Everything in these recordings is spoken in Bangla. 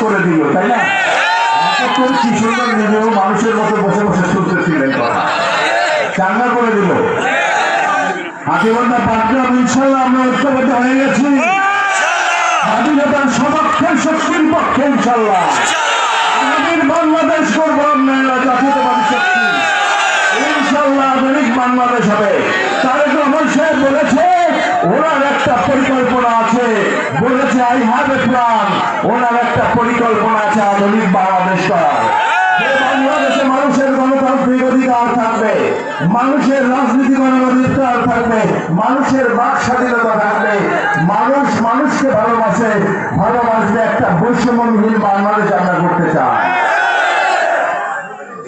করে দিল, তাই না? কি সুন্দর নিজেও মানুষের মতো বসে বসে শুনতেছিলেন কথা, চাঙ্গা করে দিল। হাতিবান্ধা পাটগ্রাম ইনশাল্লাহ আমরা ঐক্যবদ্ধ হয়ে গেছি স্বাধীনতার সপক্ষে, শক্তির পক্ষে ইনশাল্লাহ। আগামীর বাংলাদেশ করবো আমরা জাতীয়তাবাদী শক্তি ইনশাল্লাহ। আধুনিক বাংলাদেশ হবে। তারেক রহমান সাহেব বলেছে ওনার একটা পরিকল্পনা আছে, বলেছে আই হ্যাভ এ প্ল্যান। ওনার একটা পরিকল্পনা আছে আধুনিক বাংলাদেশ করার। বাংলাদেশে মানুষের গণতান্ত্রিক অধিকার থাকবে, মানুষের রাজনীতিক অধিকার থাকবে, মানুষের বাক স্বাধীনতা থাকবে, মানুষ মানুষকে ভালোবাসবে। একটা বৈষম্যহীন বাংলাদেশ আমরা করতে চাই।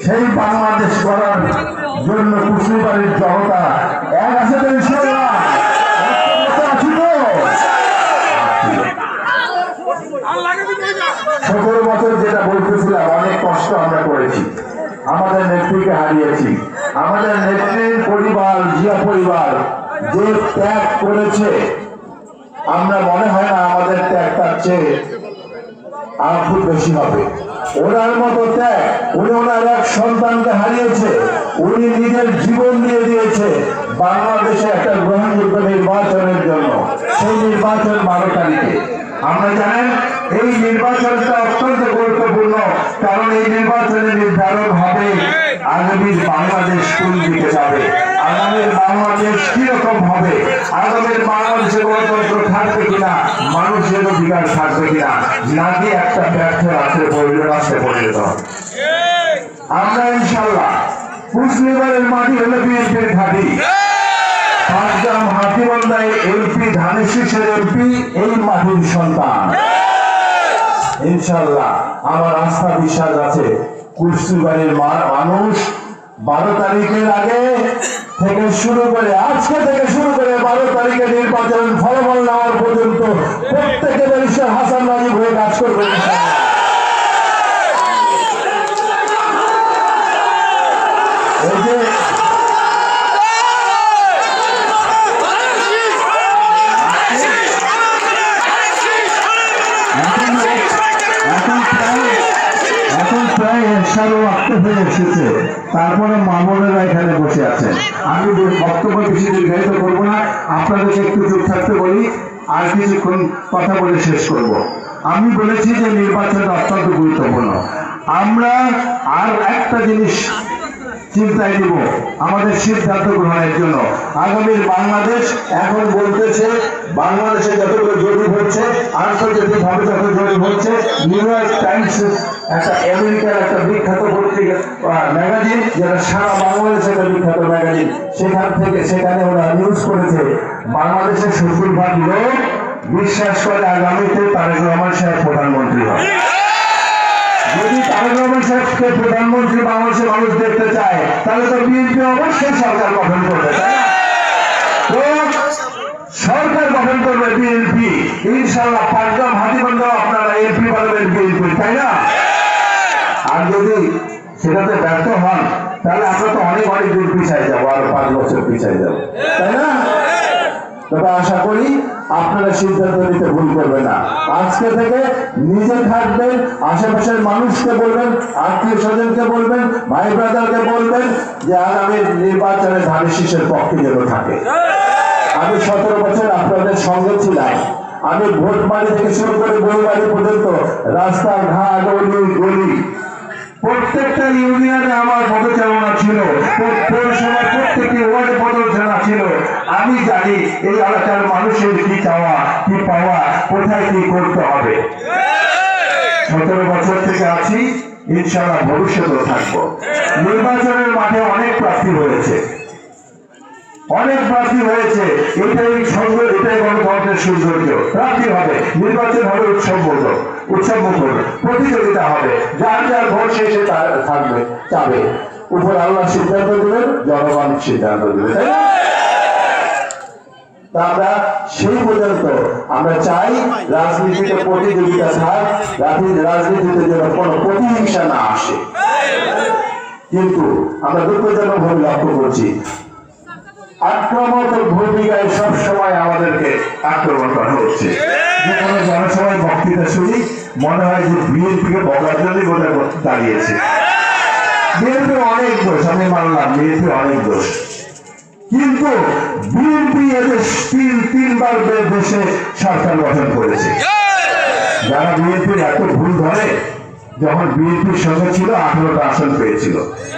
সেই বাংলাদেশ করার জন্য কুশলীবাড়ির জনতা এক আছে তো ইনশাআল্লাহ। আছি তো 17 বছর যেটা বলতেছিলাম, অনেক কষ্ট আমরা করেছি, আমাদের নেত্রীকে হারিয়েছি। আমাদের নেত্রীর পরিবার, জিয়া পরিবার যে ত্যাগ করেছে, আমরা মনে হয় না আমাদের ত্যাগ তার চেয়ে আর খুব বেশি হবে। ওনার মতো ত্যাগ, উনি ওনার এক সন্তানকে হারিয়েছে, উনি নিজের জীবন দিয়ে দিয়েছে বাংলাদেশে একটা গ্রহণযোগ্য নির্বাচনের জন্য। সেই নির্বাচন 12 তারিখে। আমরা জানেন এই নির্বাচনটা অত্যন্ত গুরুত্বপূর্ণ, কারণ এই নির্বাচনে নির্ধারণ হবে আগামীর বাংলাদেশ কোন দিকে যাবে, আগামীর বাংলাদেশ কিরকম হবে, আগামীর বাংলাদেশে গণতন্ত্র থাকবে কিনা, মানুষের অধিকার থাকবে কিনা, নাকি একটা ব্যর্থ রাষ্ট্রে পরিণত হবে। আমরা ইনশাল্লাহ কুশলীবাড়ির মাটি হলে বিএনপির ঘাঁটি, পাটগ্রাম হাতিবান্ধায় এমপি, ধানের শীষের এমপি এই মাটির সন্তান। ইনশাল্লাহ আমার আস্থা বিশ্বাস আছে কুশলীবাড়ির মানুষ 12 তারিখের আগে থেকে শুরু করে, আজকে থেকে শুরু করে 12 তারিখে নির্বাচন ফলাফল নেওয়ার পর্যন্ত প্রত্যেকে ব্যারিস্টার হাসান রাজীব হয়ে কাজ করবে। এই যে তারপরে মামুনেরা এখানে বসে আছেন। আমি বক্তব্য বেশি দীর্ঘায়িত করবো না, আপনাদেরকে একটু চুপ থাকতে বলি, আর কিছুক্ষণ কথা বলে শেষ করব। আমি বলেছি যে নির্বাচনটা অত্যন্ত গুরুত্বপূর্ণ। আমরা আর একটা জিনিস চিন্তায় দিব আমাদের সিদ্ধান্ত গ্রহণের জন্য। আগামীর বাংলাদেশ এখন বলতেছে, বাংলাদেশে যতগুলো জরিপ হচ্ছে, আন্তর্জাতিকভাবে যত জরিপ হচ্ছে, নিউ ইয়র্ক টাইমস একটা আমেরিকার একটা বিখ্যাত পত্রিকা ম্যাগাজিন, যেটা সারা বাংলাদেশের একটা বিখ্যাত ম্যাগাজিন, সেখানে ওরা নিউজ করেছে বাংলাদেশের 70% লোক বিশ্বাস করে আগামীতে তারেক রহমান সাহেব প্রধানমন্ত্রী হবে। যদি তারেক রহমান সাহেবকে প্রধানমন্ত্রী বাংলাদেশের মানুষ দেখতে চায়, তাহলে তো বিএনপি অবশ্যই সরকার গঠন করবে, তাই না? সরকার গঠন করবে বিএনপি ইনশাল্লাহ। পাটগ্রাম হাতিবান্ধাও আপনারা এমপি পাবেন বিএনপি, তাই না? আর যদি সেটাতে ব্যর্থ হন, তাহলে আমরা তো অনেক দূর পিছায় যাবো, আরো 5 বছর পিছায় যাবো, তাই না? তবে আশা করি আপনারা সিদ্ধান্ত নিতে ভুল করবেন না। আজকে থেকে নিজে থাকবেন, আশেপাশের মানুষকে বলবেন, আত্মীয় স্বজনকে বলবেন, ভাই ব্রাদারকে বলবেন যে আগামী নির্বাচনে ধানের শীষের পক্ষে যেন থাকে। আমি 17 বছর আপনাদের সঙ্গে ছিলাম। আমি ভোট বাড়ি থেকে শুরু করে বইবাড়ি পর্যন্ত রাস্তাঘাট, গলি, প্রত্যেকটা ইউনিয়নে আমার পদচারণা ছিল, পৌরসভার প্রত্যেকটি ওয়ার্ডে পদচারণা ছিল। আমি জানি এই এলাকার মানুষের কি চাওয়া, কি পাওয়া, কোথায় কি করতে হবে। 17 বছর থেকে আছি, ইনশাআল্লাহ ভবিষ্যতেও থাকবো। নির্বাচনের মাঠে অনেক প্রার্থী হয়েছে, এটাই গণতন্ত্রের সৌন্দর্য। প্রার্থী হবে, নির্বাচন হবে উৎসব মুখর, প্রতিযোগিতা হবে, যার যার ভোট শেষে থাকবে যাবে, উপর আল্লাহ সিদ্ধান্ত দেবেন, জনগণ সিদ্ধান্ত দেবে। আমরা সেই পর্যন্ত আমরা চাই রাজনীতিতে প্রতিযোগিতা থাক, রাজনীতিতে যেন কোনো প্রতিহিংসা না আসে। কিন্তু আমরা দুঃখজনক ভাবে লক্ষ্য করছি আক্রমণাত্মক ভূমিকায় সবসময় আমাদেরকে আক্রমণ করা হচ্ছে। যে কোনো জনসভায় বক্তৃতা শুনি মনে হয় যে বিএনপিকে বলার জন্যই বোধ দাঁড়িয়েছে। বিএনপি অনেক দোষ, আমি মানলাম বিএনপি অনেক দোষ, কিন্তু বিএনপি এদেশ তিনবার দেশে সরকার গঠন করেছে। যারা বিএনপির এত ভুল ধরে, যখন বিএনপির সঙ্গে ছিল 18টা আসন পেয়েছিল,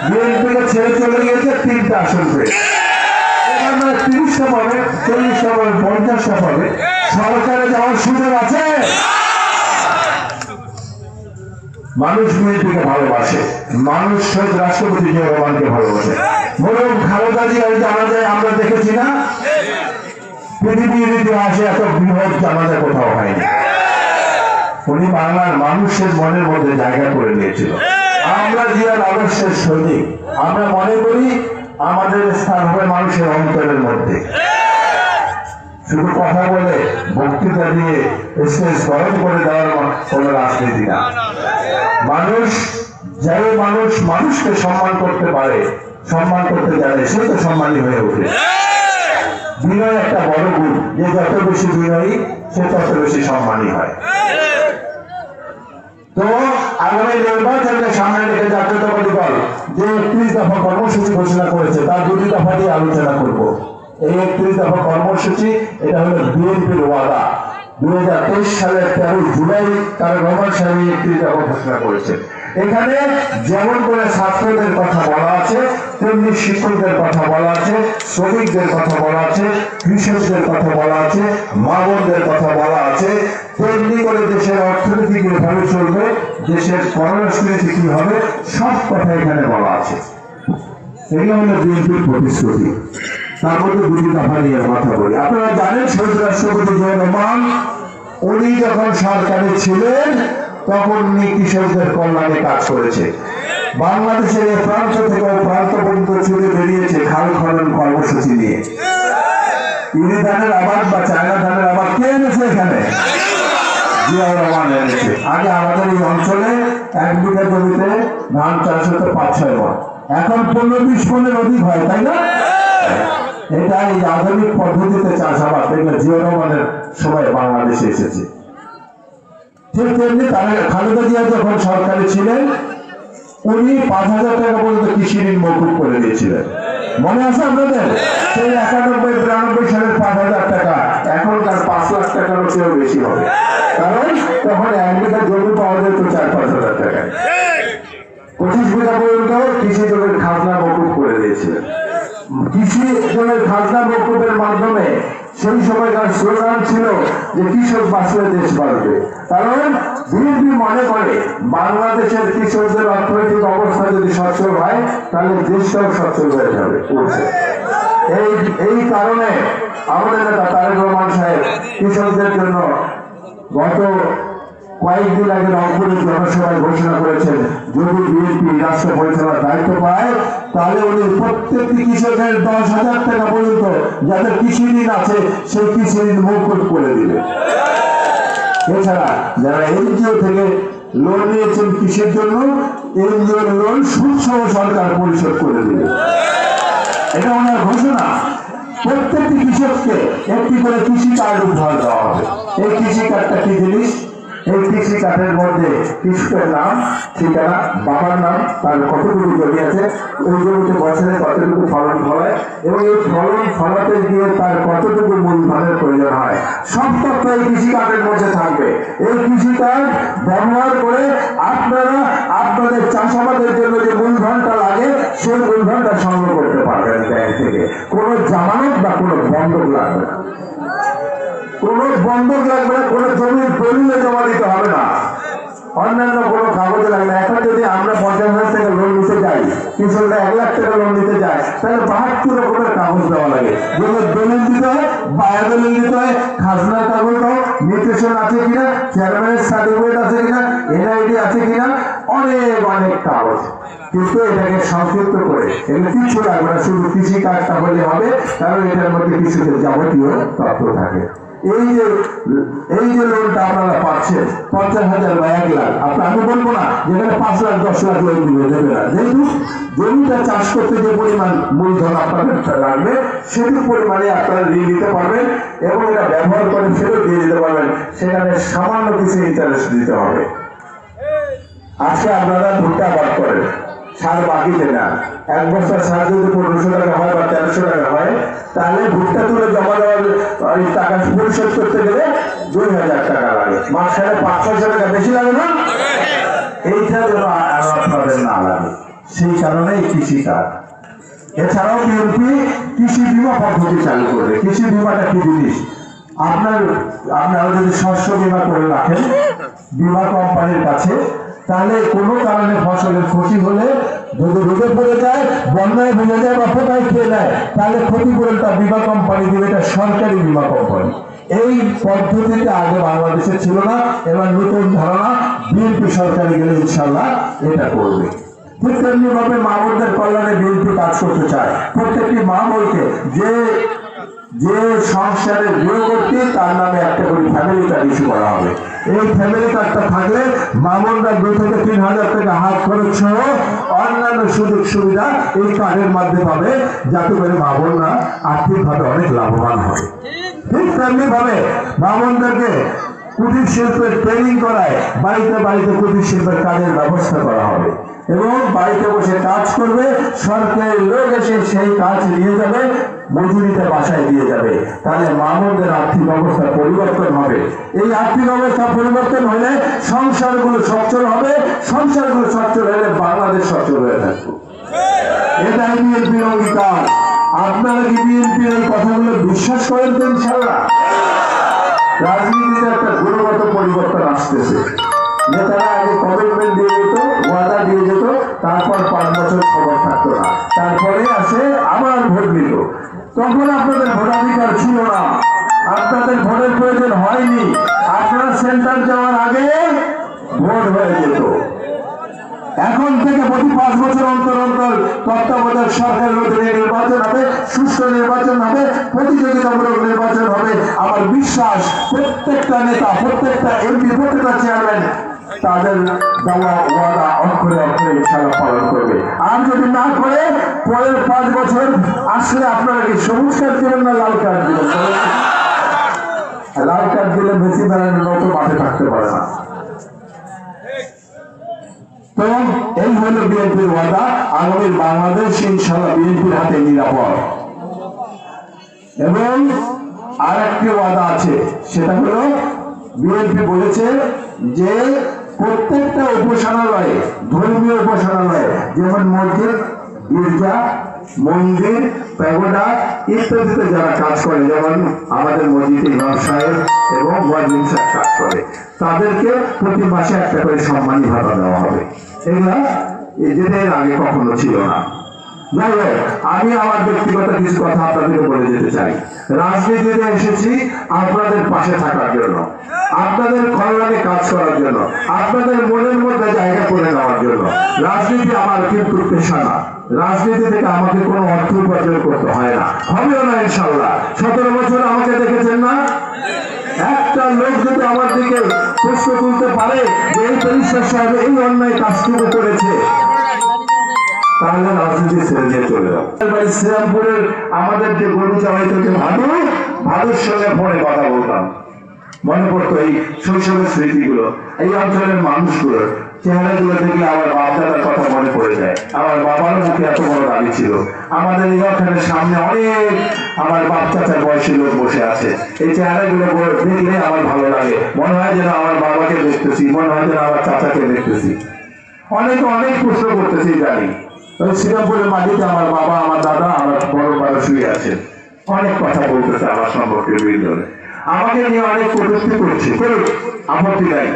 বিএনপিকে ছেড়ে চলে গিয়েছে 3টা আসন পেয়েছে, 30টা পাবে, 40টা পাবে, 50টা পাবে, সরকারে যাওয়ার সুযোগ আছে। মানুষ বিএনপিকে ভালোবাসে, মানুষ শহীদ রাষ্ট্রপতি জিয়া রহমানকে ভালোবাসে। বলুন খালেদা জিয়ার জানাজায় আমরা দেখেছি না, পৃথিবীর ইতিহাসে এত বৃহৎ জানাজা কোথাও হয়নি। উনি বাংলার মানুষের মনের মধ্যে জায়গা করে নিয়েছিল। আমরা জিয়ার আদর্শের সৈনিক, আমরা মনে করি আমাদের স্থান হবে মানুষের অন্তরের মধ্যে। শুধু কথা বলে বক্তৃতা দিয়ে স্টেজ গরম করে দেওয়ার কোন রাজনীতি না। মানুষ যে মানুষকে সম্মান করতে পারে, সম্মান করতে জানে, সে তো সম্মানী হয়ে ওঠে। বিনয় একটা বড় গুণ, যে যত বেশি বিনয়ী সে তত বেশি সম্মানী হয়। তো আগামী নির্বাচনকে সামনে রেখে জাতীয়তাবাদী দল যে 31 দফা কর্মসূচি ঘোষণা করেছে তার 2টি দফা দিয়ে আলোচনা করব। এই 31 দফা কর্মসূচি, এটা হলো বিএনপির ওয়াদা। 2023 সালের 13 জুলাই তারা রহমান সাহেব 31 দফা ঘোষণা করেছে। এখানে যেমন করে ছাত্রদের কথা বলা আছে, তেমনি শিক্ষকদের কথা বলা আছে, শ্রমিকদের কথা বলা আছে, কৃষকদের কথা বলা আছে, মা বোনদের কথা বলা আছে, তেমনি করে দেশের অর্থনীতি কিভাবে চলবে, দেশের পররাষ্ট্রনীতি কি হবে, সব কথা এখানে বলা আছে। এগুলো হলো বিএনপির প্রতিশ্রুতি। তার মধ্যে 2টি দফা নিয়ে কথা বলি। আপনারা জানেন শহীদ রাষ্ট্রপতি জিয়া রহমান উনি যখন সরকারে ছিলেন তখন উনি কৃষকদের কল্যাণে কাজ করেছে। বাংলাদেশের এই প্রান্ত থেকে ওই প্রান্ত পর্যন্ত ছুটে বেরিয়েছে খাল খনন কর্মসূচি নিয়ে। ইউনি ধানের আবাদ বা চায়না ধানের আবাদ কে এনেছে এখানে? জিয়া রহমান এনেছে। আগে আমাদের এই অঞ্চলে 1 বিঘা জমিতে ধান চাষ হতো 5-6 মণ, এখন 15-20 মণের অধিক হয়, তাই না? এটা এই আধুনিক পদ্ধতিতে চাষাবাদ এগুলো জিয়া রহমানের সময় বাংলাদেশে এসেছে। ঠিক তেমনি খালেদা জিয়া যখন সরকারে ছিলেন উনি 5,000 টাকা পর্যন্ত কৃষি ঋণ মকুব করে দিয়েছিলেন। মনে আছে আপনাদের? সেই 91-92 সালের 5,000 টাকা এখনকার 5 লাখ টাকারও চেয়েও বেশি হবে, কারণ তখন 1 বিঘা জমি পাওয়া যেত 4-5 হাজার টাকায়। 25 বিঘা পর্যন্ত কৃষি জমির খাজনা মকুব করে দিয়েছিলেন। কৃষি জমির খাজনা মকুবের মাধ্যমে সেই সময়কার স্লোগান ছিল যে কৃষক বাঁচলে দেশ বাঁচবে। কারণ বিএনপি মনে করে বাংলাদেশের কৃষকদের অর্থনৈতিক অবস্থা যদি সচ্ছল হয় তাহলে দেশটাও সচ্ছল হয়ে যাবে। এই কারণে আমাদের নেতা তারেক রহমান সাহেব কৃষকদের জন্য গত কয়েকদিন আগে রংপুরের জনসভায় ঘোষণা করেছেন যদি বিএনপি রাষ্ট্র পরিচালনার দায়িত্ব পায় তাহলে উনি প্রত্যেকটি কৃষকের 10,000 টাকা পর্যন্ত যাদের কৃষি ঋণ আছে সেই কৃষি ঋণ মকুব করে দিবে। এছাড়া যারা এনজিও থেকে লোন নিয়েছেন কৃষির জন্য, এনজিও লোন সুদ সহ সরকার পরিশোধ করে দিবে। এটা ওনার ঘোষণা। প্রত্যেকটি কৃষককে একটি করে কৃষি কার্ড উপহার দেওয়া হবে। এই কৃষি কার্ডটা কি জিনিস? এই কৃষি কার্ডের মধ্যে কৃষকের নাম, ঠিকানা, বাবার নাম, তার কতটুকু জমি আছে, ওই জমিতে বছরে কতটুকু ফলন ফলায় এবং এই ফলন ফলাতে গিয়ে তার কতটুকু মূলধনের প্রয়োজন হয়, সব তথ্য এই কৃষি কার্ডের মধ্যে থাকবে। এই কৃষি কার্ড ব্যবহার করে আপনারা আপনাদের চাষাবাদের জন্য যে মূলধনটা লাগে সেই মূলধনটা সংগ্রহ করতে পারবেন ব্যাংক থেকে। কোনো জামানত বা কোনো বন্ধক লাগবে না, কোনো বন্ধক লাগবে না, কোনো জমির দলিলে জমা দিতে হবে না, অন্যান্য কোনো কাগজে লাগবে না। এখন যদি আমরা 50,000 টাকা লোন নিতে যাই, কৃষকরা 1 লাখ টাকা লোন নিতে যায়, তাহলে 72 রকমের কাগজ দেওয়া লাগে। যেগুলো দলিল দিতে হয়, বায়া দলিল দিতে হয়, খাজনার কাগজ দাও, নিউট্রিশন আছে কিনা, চেয়ারম্যানের সার্টিফিকেট আছে কিনা, এনআইডি আছে কিনা, অনেক কাগজ। কিন্তু এটাকে সংক্ষিপ্ত করে এগুলো কিছু লাগবে না, শুধু কৃষি কার্ডটা হলে হবে, কারণ এটার মধ্যে কৃষকের যাবতীয় তথ্য থাকে। এই যে লোনটা আপনারা পাচ্ছেন 50,000 বা 1 লাখ, আমি বলবো না যেখানে 5 লাখ 10 লাখ লোন দিবে, দেবে না। যেহেতু জমিটা চাষ করতে যে পরিমাণ মূলধন আপনাদের লাগবে সেটুকু পরিমাণে আপনারা ঋণ দিতে পারবেন এবং এটা ব্যবহার করে ফেরত দিয়ে দিতে পারবেন। সেখানে সামান্য কিছু ইন্টারেস্ট দিতে হবে। আজকে আপনারা ভুট্টা আবাদ করেন, সার বাকিতে না, 1 বছর সার যদি 1500 টাকা হয় বা 1300 টাকা হয়, তাহলে ভুট্টা তুলে জমা দেওয়ার টাকা পরিশোধ করতে গেলে 2000 টাকা লাগে, মাসে 500 টাকা বেশি লাগে না? এইটা যেন আপনাদের না লাগে, সেই কারণেই কৃষি কাজ। এছাড়াও বিএনপি কৃষি বীমা পদ্ধতি চালু করবে। কৃষি বীমাটা কি জিনিস? আপনারা যদি শস্য বীমা করে রাখেন বীমা কোম্পানির কাছে, তাহলে কোনো কারণে ফসলের ক্ষতি হলে, যদি রোদে পড়ে যায়, বন্যায় ভেঙে যায় বা পোকায় খেয়ে নেয়, তাহলে ক্ষতিপূরণটা বীমা কোম্পানি দেবে। এটা সরকারি বীমা কোম্পানি। এই পদ্ধতিতে আগে বাংলাদেশে ছিল না, এবার নতুন ধারণা, বিএনপি সরকারি গেলে ইনশাল্লাহ এটা করবে। ঠিক তেমনি ভাবে মা বোনদের কল্যাণে বিএনপি কাজ করতে চায়। প্রত্যেকটি মা বোনকে যে সংসারে গৃহবর্তী তার নামে একটা করে ফ্যামিলি কার্ড ইস্যু করা হবে। এই ফ্যামিলি কার্ডটা থাকলে মামুনরা 2 থেকে 3,000 টাকা হাত খরচ সহ অন্যান্য সুযোগ সুবিধা এই কার্ডের মাধ্যমে পাবে, যাতে করে মামুনরা আর্থিকভাবে অনেক লাভবান হবে। ঠিক তেমনি ভাবে মামুনদেরকে কুটির শিল্পের ট্রেনিং করায় বাড়িতে বাড়িতে কুটির শিল্পের কাজের ব্যবস্থা করা হবে এবং বাড়িতে বসে কাজ করবে, সরকারি লোক এসে সেই কাজ নিয়ে যাবে, মজুরিটা বাসায় দিয়ে যাবে। তাহলে মামুনদের আর্থিক অবস্থা পরিবর্তন হবে। এই আর্থিক অবস্থা পরিবর্তন হলে সংসারগুলো সচ্ছল হবে, সংসারগুলো সচ্ছল হলে বাংলাদেশ সচ্ছল হয়ে থাকবে। এটাই বিএনপির অঙ্গীকার। আপনারা কি বিএনপির এই কথাগুলো বিশ্বাস করেন তো? ইনশাআল্লাহ রাজনীতিতে একটা গুণগত পরিবর্তন আসতেছে। নেতারা আগে কমিটমেন্ট দিয়ে যেত, ওয়াদা দিয়ে যেত, তারপর 5 বছর খবর থাকতো না, তারপরে আসে আবার ভোট দিত। তখন আপনাদের ভোটাধিকার ছিল না, আপনাদের ভোটের প্রয়োজন হয়নি। আপনারা সেন্টার যাওয়ার আগে ভোট হয়ে যেত। এখন থেকে প্রতি 5 বছর অন্তর অন্তর তত্ত্বাবধায়ক সরকারের অধীনে নির্বাচন হবে, সুষ্ঠু নির্বাচন হবে, প্রতিযোগিতামূলক নির্বাচন হবে। আমার বিশ্বাস প্রত্যেকটা নেতা, প্রত্যেকটা এমপি, প্রত্যেকটা চেয়ারম্যান তাদের দেওয়া ওয়াদা অক্ষরে অক্ষরে ইনশাআল্লাহ পালন করবে। আর যদি না করে পরের 5 বছর আসলে আপনারা কি সবুজ কার্ড দিবেন না লাল কার্ড দিবেন? লাল কার্ড দিলে বেশি বেড়ানোর মতো মাঠে থাকতে পারে না। তো এই হলো বিএনপির ওয়াদা। আগামী বাংলাদেশ ইনশাআল্লাহ বিএনপির হাতে নিরাপদ। এবং আর একটি ওয়াদা আছে, সেটা হলো বিএনপি বলেছে যে প্রত্যেকটা উপাসনালয়ে, ধর্মীয় উপাসনালয়ে, যেমন মসজিদ, গির্জা, মন্দির, প্যাগোডা ইত্যাদিতে যারা কাজ করে, যেমন আমাদের মসজিদে ইমাম সাহেব এবং মুয়াজ্জিন সাহেব কাজ করে, তাদেরকে প্রতি মাসে একটা করে সম্মানী ভাতা দেওয়া হবে। এগুলা এদের আগে কখনো ছিল না। যাই হোক, আমি আমার ব্যক্তিগত কিছু কথা আপনাদেরকে বলে যেতে চাই। রাজনীতিতে এসেছি আপনাদের পাশে থাকার জন্য, আপনাদের কল্যাণে কাজ করার জন্য, আপনাদের মনের মধ্যে জায়গা করে নেওয়ার জন্য। রাজনীতি আমার কিন্তু পেশা না। রাজনীতি থেকে আমাকে কোনো অর্থ উপার্জন করতে হয় না, হবেও না ইনশাআল্লাহ। 17 বছর আমাকে দেখেছেন না? একটা লোক যদি আমার দিকে প্রশ্ন তুলতে পারে যে এই ব্যারিস্টার সাহেব এই অন্যায় কাজটুকু করেছে, তাহলে রাজনীতি ছেড়ে দিয়ে চলে যাও। শ্রীরামপুরের আমাদের যে গরু চালাইতো যে ভাদুর সঙ্গে ফোনে কথা বলতাম, মনে পড়তো এই শৈশবের স্মৃতিগুলো। এই অঞ্চলের মানুষগুলোর চেহারাগুলো দেখলে আমার বাপ দাদার কথা মনে পড়ে যায়। আমার বাবারও মুখে এত বড় দাবি ছিল। আমাদের এই অঞ্চলের সামনে অনেক আমার বাপ চাচার বয়সী লোক বসে আছে। এই চেহারাগুলো দেখলে আমার ভালো লাগে, মনে হয় যেন আমার বাবাকে দেখতেছি, মনে হয় যেন আমার চাচাকে দেখতেছি। অনেক প্রশ্ন করতেছি, জানি শ্রীরামপুরের মাটিতে আমার বাবা, আমার দাদা, আমার বড় বড় শুয়ে আছে, অনেক কথা বলতেছে আমার সম্পর্কে বিরুদ্ধে, আমাকে নিয়ে অনেক কটূক্তি করছে। আপত্তি নাই,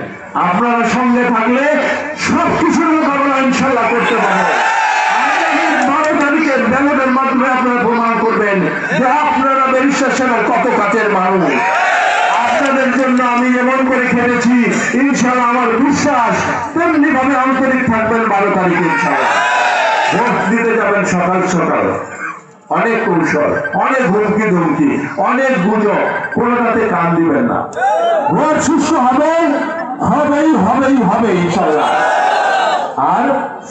আপনারা সঙ্গে থাকলে সবকিছুর মোকাবেলা ইনশাআল্লাহ করতে পারবো। 12 তারিখের ব্যালটের মাধ্যমে আপনারা প্রমাণ করবেন যে আপনারা ব্যারিস্টার সাহেবের কত কাছের মানুষ। আপনাদের জন্য আমি এমন করে খেটেছি, ইনশাআল্লাহ আমার বিশ্বাস তেমনি ভাবে আন্তরিক থাকবেন। 12 তারিখে ইনশাআল্লাহ ভোট দিতে যাবেন সকাল সকাল। অনেক কৌশল, অনেক হুমকি ধুমকি, অনেক গুজব, কোনোটাতে কান দিবেন না। ভোট সুষ্ঠু হবে, হবেই হবেই হবে ইনশাল্লাহ। আর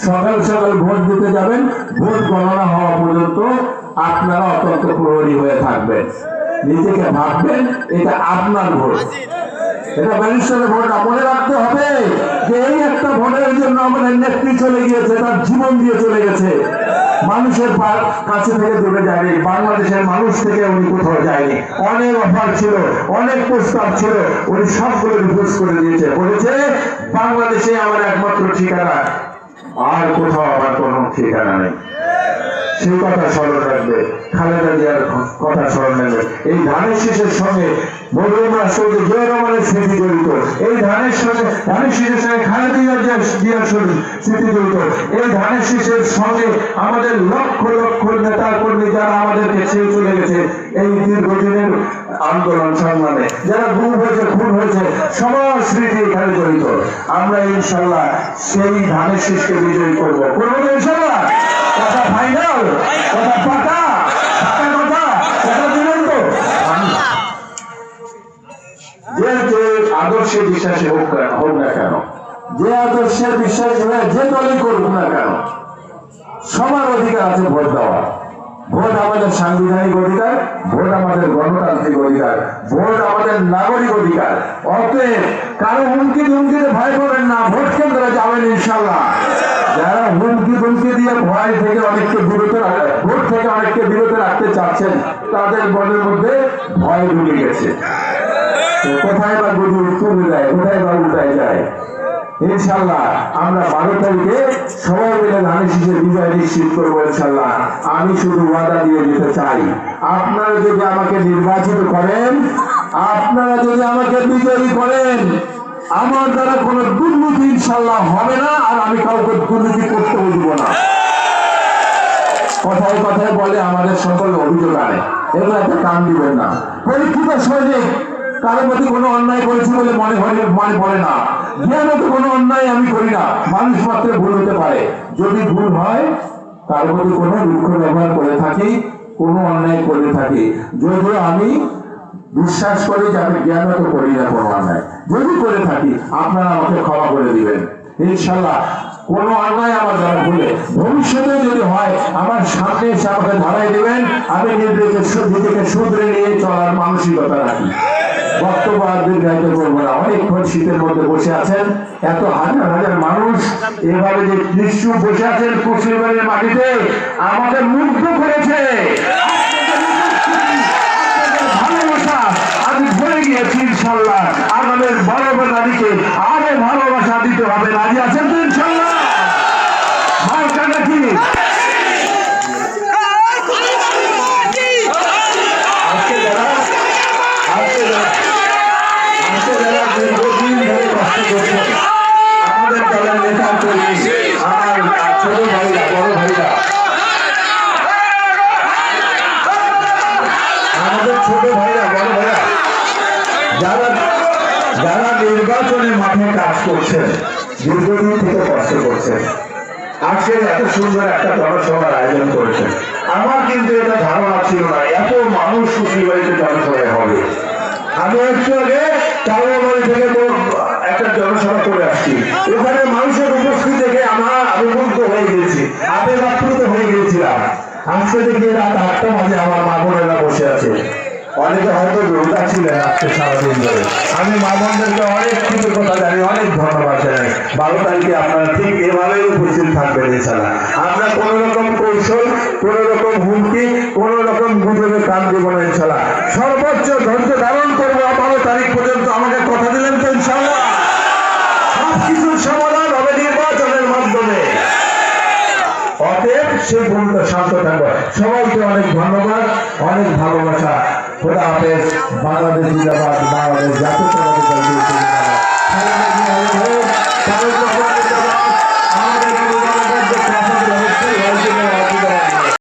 সকাল সকাল ভোট দিতে যাবেন, ভোট গণনা হওয়া পর্যন্ত আপনারা অত্যন্ত প্রহরী হয়ে থাকবেন। নিজেকে ভাববেন এটা আপনার ভোট, এটা ব্যারিস্টারের ভোট। মনে রাখতে হবে যে এই একটা ভোটের জন্য আমাদের নেত্রী চলে গিয়েছে, তার জীবন দিয়ে চলে গেছে। মানুষের কাছে থেকে দূরে যায়নি, বাংলাদেশের মানুষ থেকে উনি কোথাও যায়নি। অনেক অফার ছিল, অনেক প্রস্তাব ছিল, উনি সবগুলো রিফিউজ করে দিয়েছে। বলেছে বাংলাদেশে আমার একমাত্র ঠিকানা, আর কোথাও আমার কোনো ঠিকানা নেই। সেই কথা স্মরণ রাখবে, খালেদা জিয়ার কথা স্মরণ রাখবে। এই ধানের শীষের সঙ্গে মরহুম রাষ্ট্রপতি জিয়াউর রহমানের স্মৃতি জড়িত, এই ধানের শীষের সঙ্গে খালেদা জিয়ার স্মৃতি জড়িত। এই ধানের শীষের সঙ্গে আমাদের লক্ষ লক্ষ নেতা কর্মী যারা আমাদেরকে ছেড়ে চলে গেছে এই দীর্ঘদিনের আন্দোলন সংগ্রামে, যারা গুম হয়েছে, খুন হয়েছে, সবার স্মৃতি এখানে জড়িত। আমরা ইনশাল্লাহ সেই ধানের শীষকে বিজয়ী করবো, করবো ইনশাল্লাহ। কথা ফাইনাল, কথা পাকা, পাকা কথা, কথা দিলেন তো। যে যে আদর্শে বিশ্বাসী হোক না কেন, যে আদর্শের বিশ্বাস যে দলই করুক না কেন, সবার অধিকার আছে ভোট দেওয়া। ভোট আমাদের সাংবিধানিক অধিকার, ভোট আমাদের গণতান্ত্রিক অধিকার, ভোট আমাদের নাগরিক অধিকার। অতএব কারো হুমকি ধুমকিতে ভয় করবেন না, ভোট কেন্দ্রে যাবেন ইনশাল্লাহ। যারা হুমকি ধুমকি দিয়ে ভয় থেকে অনেককে বিরত ভোট থেকে অনেককে বিরত রাখতে চাচ্ছেন, তাদের মনের মধ্যে ভয় ঢুকে গেছে। কোথায় বা গদি উত্তরে যায়, কোথায় বা উল্টায় যায়। ইনশাল্লাহ আমরা 12 তারিখে সবাই মিলে ধানের শীষের বিজয় নিশ্চিত করবো ইনশাল্লাহ। আমি শুধু ওয়াদা দিয়ে দিতে চাই, আপনারা যদি আমাকে নির্বাচিত করেন, আপনারা যদি আমাকে বিজয়ী করেন, আমার দ্বারা কোনো দুর্নীতি ইনশাল্লাহ হবে না, আর আমি কাউকে দুর্নীতি করতে দিব না। কথায় কথায় বলে আমাদের সকল অভিযোগ আনে, এগুলো একটা কান দিবেন না। পরীক্ষিত সৈনিক, কারোর প্রতি কোনো অন্যায় করেছি বলে মনে পড়ে না, জ্ঞানত কোনো অন্যায় আমি করি না। মানুষ মাত্র ভুল হতে পারে, যদি ভুল হয় তার প্রতি কোনো দুঃখ ব্যবহার করে থাকি, কোনো অন্যায় করে থাকি, যদিও আমি বিশ্বাস করি যে আমি জ্ঞানত করি না কোনো অন্যায়, যদি করে থাকি আপনারা আমাকে ক্ষমা করে দিবেন ইনশাল্লাহ। কোনো অন্যায় আমার দ্বারা ভুলে ভবিষ্যতে যদি হয়, আমার সামনে এসে আমাকে ধরাই দেবেন, আমি নিজেকে শুধরে নিয়ে চলার মানসিকতা রাখি। বক্তব্য আর দীর্ঘায়িত করবো না, অনেকক্ষণ শীতের মধ্যে বসে আছেন, এত হাজার হাজার মানুষ এভাবে যে নিশ্চুপ বসে আছেন কুশলীবাড়ির মাটিতে, আমাদের মুগ্ধ করেছে। ভালোবাসা আমি ভরে গিয়েছি ইনশাল্লাহ। আমাদের বড় নারীকে আরো ভালোবাসা দিতে হবে, রাজি আছেন তো ইনশাল্লাহ? মার্কা নাকি আমাদের দলের নেতা কর্মী, আমার ছোট ভাইরা, বড় ভাইরা, আমাদের ছোট ভাইরা, বড় ভাইরা, যারা নির্বাচনের মাঠে কাজ করছেন, দীর্ঘদিন থেকে কষ্ট করছেন, আজকে এত সুন্দর একটা জনসভার আয়োজন করেছেন। আমার কিন্তু এটা ধারণা ছিল না এত মানুষ কুশলীবাড়িতে জনসভায় হবে। আমি একটু আগে কাউবাড়ি থেকে একটা জনসভা করে আসছি, ওখানে মানুষের উপস্থিতি দেখে আমি মুগ্ধ হয়ে গেছি, আবেগ আপ্লুত হয়ে গিয়েছিলাম। আজকে দেখি রাত 8টা বাজে আমার মা বোনেরা বসে আছে, অনেকে হয়তো রোজা ছিলেন আজকে সারাদিন ধরে। আমি মা বোনদেরকে অনেক কৃতজ্ঞতা জানি, অনেক ধন্যবাদ জানাই। 12 তারিখে আপনারা ঠিক এভাবেই উপস্থিত থাকবেন ইনশাল্লাহ। আমরা কোন রকম কৌশল, কোন রকম হুমকি, কোন রকম গুজবে কান দিব না ইনশাল্লাহ। সর্বোচ্চ ধৈর্য ধারণ করবো 12 তারিখ পর্যন্ত। আমাকে কথা দিলেন তো ইনশাল্লাহ? সবকিছুর সমাধান হবে নির্বাচনের মাধ্যমে। অতএব সেই পর্যন্ত শান্ত থাকবো। সবাইকে অনেক ধন্যবাদ, অনেক ভালোবাসা। খোদা হাফেজ। বাংলাদেশ জিন্দাবাদ, বাংলাদেশ জাতীয়